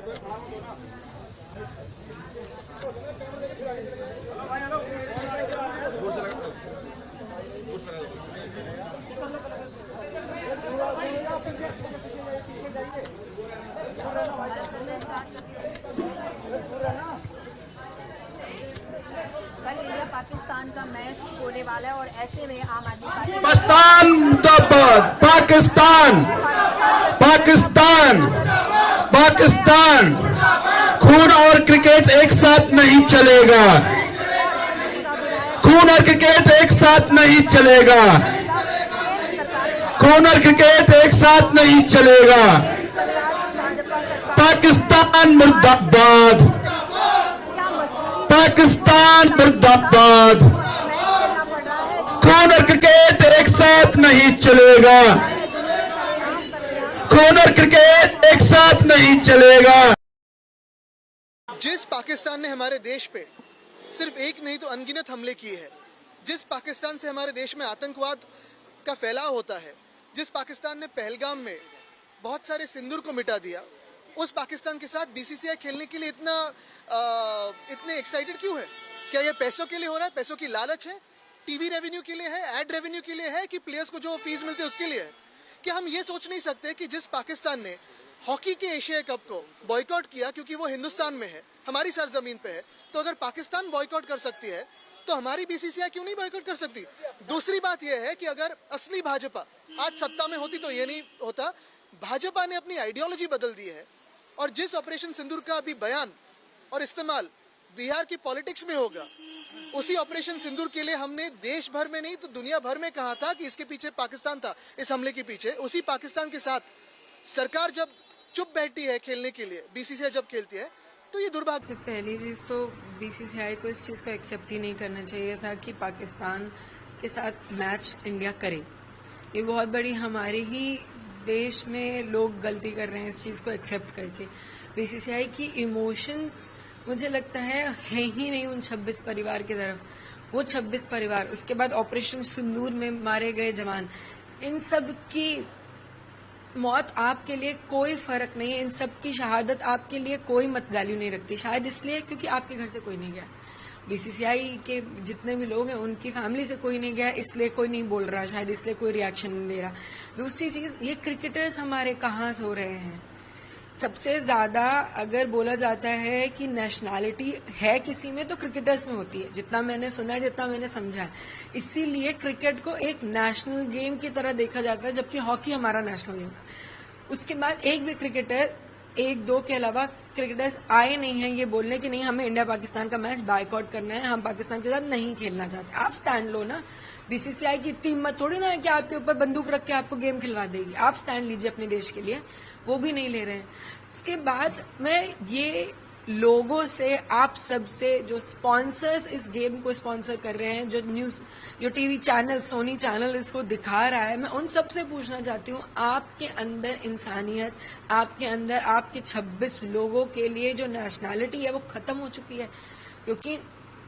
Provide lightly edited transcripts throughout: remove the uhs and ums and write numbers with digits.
कल इंडिया पाकिस्तान का मैच होने वाला है और ऐसे में आम आदमी पार्टी पाकिस्तान खून और क्रिकेट एक साथ नहीं चलेगा। खून और क्रिकेट एक साथ नहीं चलेगा। खून और क्रिकेट एक साथ नहीं चलेगा। पाकिस्तान मुर्दाबाद। पाकिस्तान मुर्दाबाद। खून और क्रिकेट एक साथ नहीं चलेगा। खून और क्रिकेट एक साथ नहीं चलेगा। जिस पाकिस्तान ने हमारे देश पे सिर्फ एक नहीं तो अनगिनत हमले किए हैं, जिस पाकिस्तान से हमारे देश में आतंकवाद का फैलाव होता है, जिस पाकिस्तान ने पहलगाम में बहुत सारे सिंदूर को मिटा दिया, उस पाकिस्तान के साथ बीसीसीआई खेलने के लिए इतने एक्साइटेड क्यों है? क्या यह पैसों के लिए हो रहा है? पैसों की लालच है? टीवी रेवेन्यू के लिए है? एड रेवेन्यू के लिए है? कि प्लेयर्स को जो फीस मिलती है उसके लिए है? कि हम ये सोच नहीं सकते कि जिस पाकिस्तान ने हॉकी के एशिया कप को बॉयकॉट किया क्योंकि वो हिंदुस्तान में है, हमारी सरजमीन पे है, तो अगर पाकिस्तान बॉयकॉट कर सकती है तो हमारी बीसीसीआई क्यों नहीं बॉयकॉट कर सकती? दूसरी बात यह है कि अगर असली भाजपा आज सत्ता में होती तो ये नहीं होता। भाजपा ने अपनी आइडियोलॉजी बदल दी है और जिस ऑपरेशन सिंदूर का अभी बयान और इस्तेमाल बिहार की पॉलिटिक्स में होगा, उसी ऑपरेशन सिंदूर के लिए हमने देश भर में नहीं तो दुनिया भर में कहा था कि इसके पीछे पाकिस्तान था, इस हमले के पीछे। उसी पाकिस्तान के साथ सरकार जब चुप बैठी है खेलने के लिए, बीसीसीआई जब खेलती है, तो ये दुर्भाग्य। पहली चीज तो बीसीसीआई को इस चीज को एक्सेप्ट ही नहीं करना चाहिए था कि पाकिस्तान के साथ मैच इंडिया करे। ये बहुत बड़ी हमारे ही देश में लोग गलती कर रहे हैं इस चीज को एक्सेप्ट करके। बीसीसीआई की इमोशंस मुझे लगता है ही नहीं उन 26 परिवार की तरफ। वो 26 परिवार, उसके बाद ऑपरेशन सिंदूर में मारे गए जवान, इन सब की मौत आपके लिए कोई फर्क नहीं है। इन सब की शहादत आपके लिए कोई मत वैल्यू नहीं रखती। शायद इसलिए क्योंकि आपके घर से कोई नहीं गया। बीसीसीआई के जितने भी लोग हैं उनकी फैमिली से कोई नहीं गया, इसलिए कोई नहीं बोल रहा, शायद इसलिए कोई रिएक्शन नहीं दे रहा। दूसरी चीज, ये क्रिकेटर्स हमारे कहाँ सो रहे हैं? सबसे ज्यादा अगर बोला जाता है कि नेशनैलिटी है किसी में तो क्रिकेटर्स में होती है, जितना मैंने सुना है, जितना मैंने समझा है। इसीलिए क्रिकेट को एक नेशनल गेम की तरह देखा जाता है, जबकि हॉकी हमारा नेशनल गेम है। उसके बाद एक भी क्रिकेटर, एक दो के अलावा क्रिकेटर्स आए नहीं हैं ये बोलने कि नहीं हमें इंडिया पाकिस्तान का मैच बायकॉट करना है, हम पाकिस्तान के साथ नहीं खेलना चाहते। आप स्टैंड लो ना। बीसीसीआई की इतनी हिम्मत थोड़ी ना है कि आपके ऊपर बंदूक रख के आपको गेम खिलवा देगी। आप स्टैंड लीजिए अपने देश के लिए, वो भी नहीं ले रहे हैं। उसके बाद मैं ये लोगों से, आप सबसे, जो स्पॉन्सर्स इस गेम को स्पॉन्सर कर रहे हैं, जो टीवी चैनल, सोनी चैनल इसको दिखा रहा है, मैं उन सबसे पूछना चाहती हूँ, आपके अंदर इंसानियत, आपके अंदर आपके 26 लोगों के लिए जो नेशनैलिटी है वो खत्म हो चुकी है। क्योंकि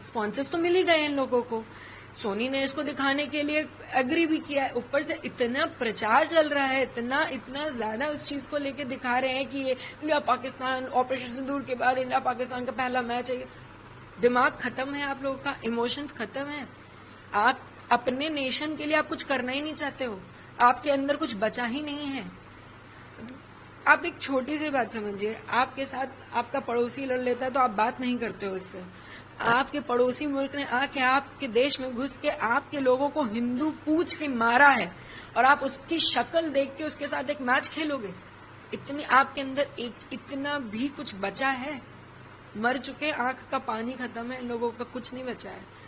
स्पॉन्सर्स तो मिल ही गए इन लोगों को। सोनी ने इसको दिखाने के लिए एग्री भी किया है। ऊपर से इतना प्रचार चल रहा है, इतना ज्यादा उस चीज को लेके दिखा रहे हैं कि ये इंडिया पाकिस्तान, ऑपरेशन सिंदूर के बाद इंडिया पाकिस्तान का पहला मैच है। दिमाग खत्म है आप लोगों का, इमोशंस खत्म है। आप अपने नेशन के लिए आप कुछ करना ही नहीं चाहते हो, आपके अंदर कुछ बचा ही नहीं है। आप एक छोटी सी बात समझिए, आपके साथ आपका पड़ोसी लड़ लेता है तो आप बात नहीं करते हो उससे। आपके पड़ोसी मुल्क ने आके आपके देश में घुस के आपके लोगों को हिंदू पूछ के मारा है और आप उसकी शक्ल देख के उसके साथ एक मैच खेलोगे? इतनी आपके अंदर इतना भी कुछ बचा है? मर चुके, आंख का पानी खत्म है, इन लोगों का कुछ नहीं बचा है।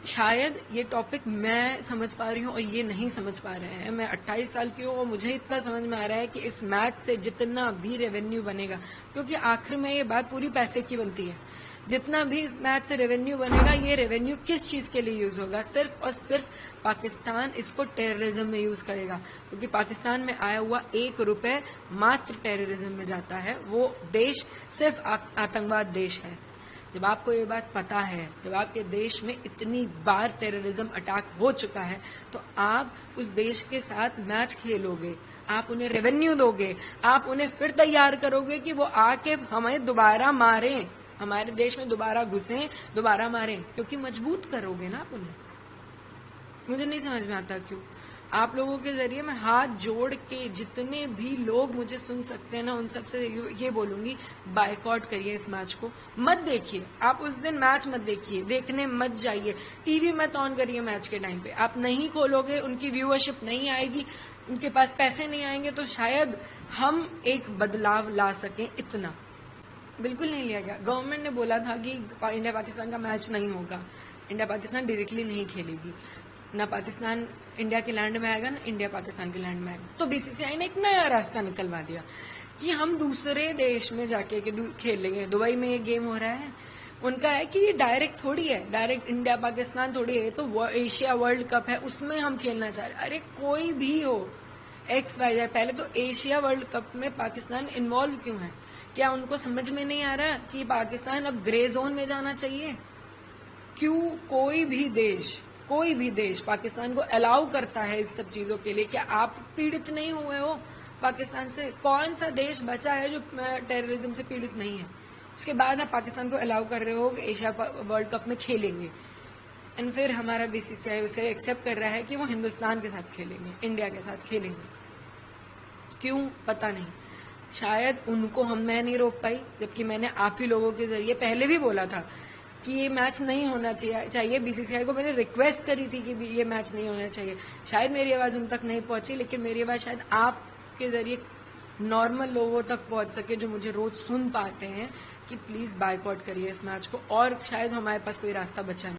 शायद ये टॉपिक मैं समझ पा रही हूँ और ये नहीं समझ पा रहे हैं। मैं 28 साल की हूँ और मुझे इतना समझ में आ रहा है कि इस मैच से जितना भी रेवेन्यू बनेगा, क्योंकि आखिर में ये बात पूरी पैसे की बनती है, जितना भी इस मैच से रेवेन्यू बनेगा, ये रेवेन्यू किस चीज के लिए यूज होगा? सिर्फ और सिर्फ पाकिस्तान इसको टेररिज्म में यूज करेगा, क्योंकि पाकिस्तान में आया हुआ 1 रुपए मात्र टेररिज्म में जाता है। वो देश सिर्फ आतंकवाद देश है। जब आपको ये बात पता है, जब आपके देश में इतनी बार टेररिज्म अटैक हो चुका है, तो आप उस देश के साथ मैच खेलोगे, आप उन्हें रेवेन्यू दोगे, आप उन्हें फिर तैयार करोगे कि वो आके हमें दोबारा मारें, हमारे देश में दोबारा घुसें, दोबारा मारें, क्योंकि मजबूत करोगे ना आप उन्हें। मुझे नहीं समझ में आता क्यों। आप लोगों के जरिए मैं हाथ जोड़ के जितने भी लोग मुझे सुन सकते हैं ना, उन सबसे ये बोलूंगी, बायकॉट करिए इस मैच को, मत देखिए। आप उस दिन मैच मत देखिए, देखने मत जाइए, टीवी मत ऑन करिए मैच के टाइम पे। आप नहीं खोलोगे, उनकी व्यूअरशिप नहीं आएगी, उनके पास पैसे नहीं आएंगे, तो शायद हम एक बदलाव ला सकें। इतना बिल्कुल नहीं लिया गया। गवर्नमेंट ने बोला था कि इंडिया पाकिस्तान का मैच नहीं होगा, इंडिया पाकिस्तान डायरेक्टली नहीं खेलेगी, ना पाकिस्तान इंडिया के लैंड में आएगा, ना इंडिया पाकिस्तान के लैंड में आएगा। तो बीसीसीआई ने एक नया रास्ता निकलवा दिया कि हम दूसरे देश में जाके खेल लेंगे। दुबई में ये गेम हो रहा है, उनका है कि ये डायरेक्ट थोड़ी है, डायरेक्ट इंडिया पाकिस्तान थोड़ी है, तो एशिया वर्ल्ड कप है, उसमें हम खेलना चाह रहे हैं। अरे कोई भी हो, XYZ, पहले तो एशिया वर्ल्ड कप में पाकिस्तान इन्वॉल्व क्यों है? क्या उनको समझ में नहीं आ रहा कि पाकिस्तान अब ग्रे जोन में जाना चाहिए? क्यों कोई भी देश पाकिस्तान को अलाउ करता है इस सब चीजों के लिए? क्या आप पीड़ित नहीं हुए हो पाकिस्तान से? कौन सा देश बचा है जो टेररिज्म से पीड़ित नहीं है? उसके बाद आप पाकिस्तान को अलाउ कर रहे हो कि एशिया वर्ल्ड कप में खेलेंगे, एंड फिर हमारा बीसीसीआई उसे एक्सेप्ट कर रहा है कि वो हिंदुस्तान के साथ खेलेंगे, इंडिया के साथ खेलेंगे। क्यों? पता नहीं। शायद उनको मैं नहीं रोक पाई, जबकि मैंने आप ही लोगों के जरिए पहले भी बोला था कि ये मैच नहीं होना चाहिए। बीसीसीआई को मैंने रिक्वेस्ट करी थी कि ये मैच नहीं होना चाहिए। शायद मेरी आवाज उन तक नहीं पहुंची, लेकिन मेरी आवाज शायद आपके जरिए नॉर्मल लोगों तक पहुंच सके, जो मुझे रोज सुन पाते हैं, कि प्लीज बायकॉट करिए इस मैच को, और शायद हमारे पास कोई रास्ता बचा नहीं।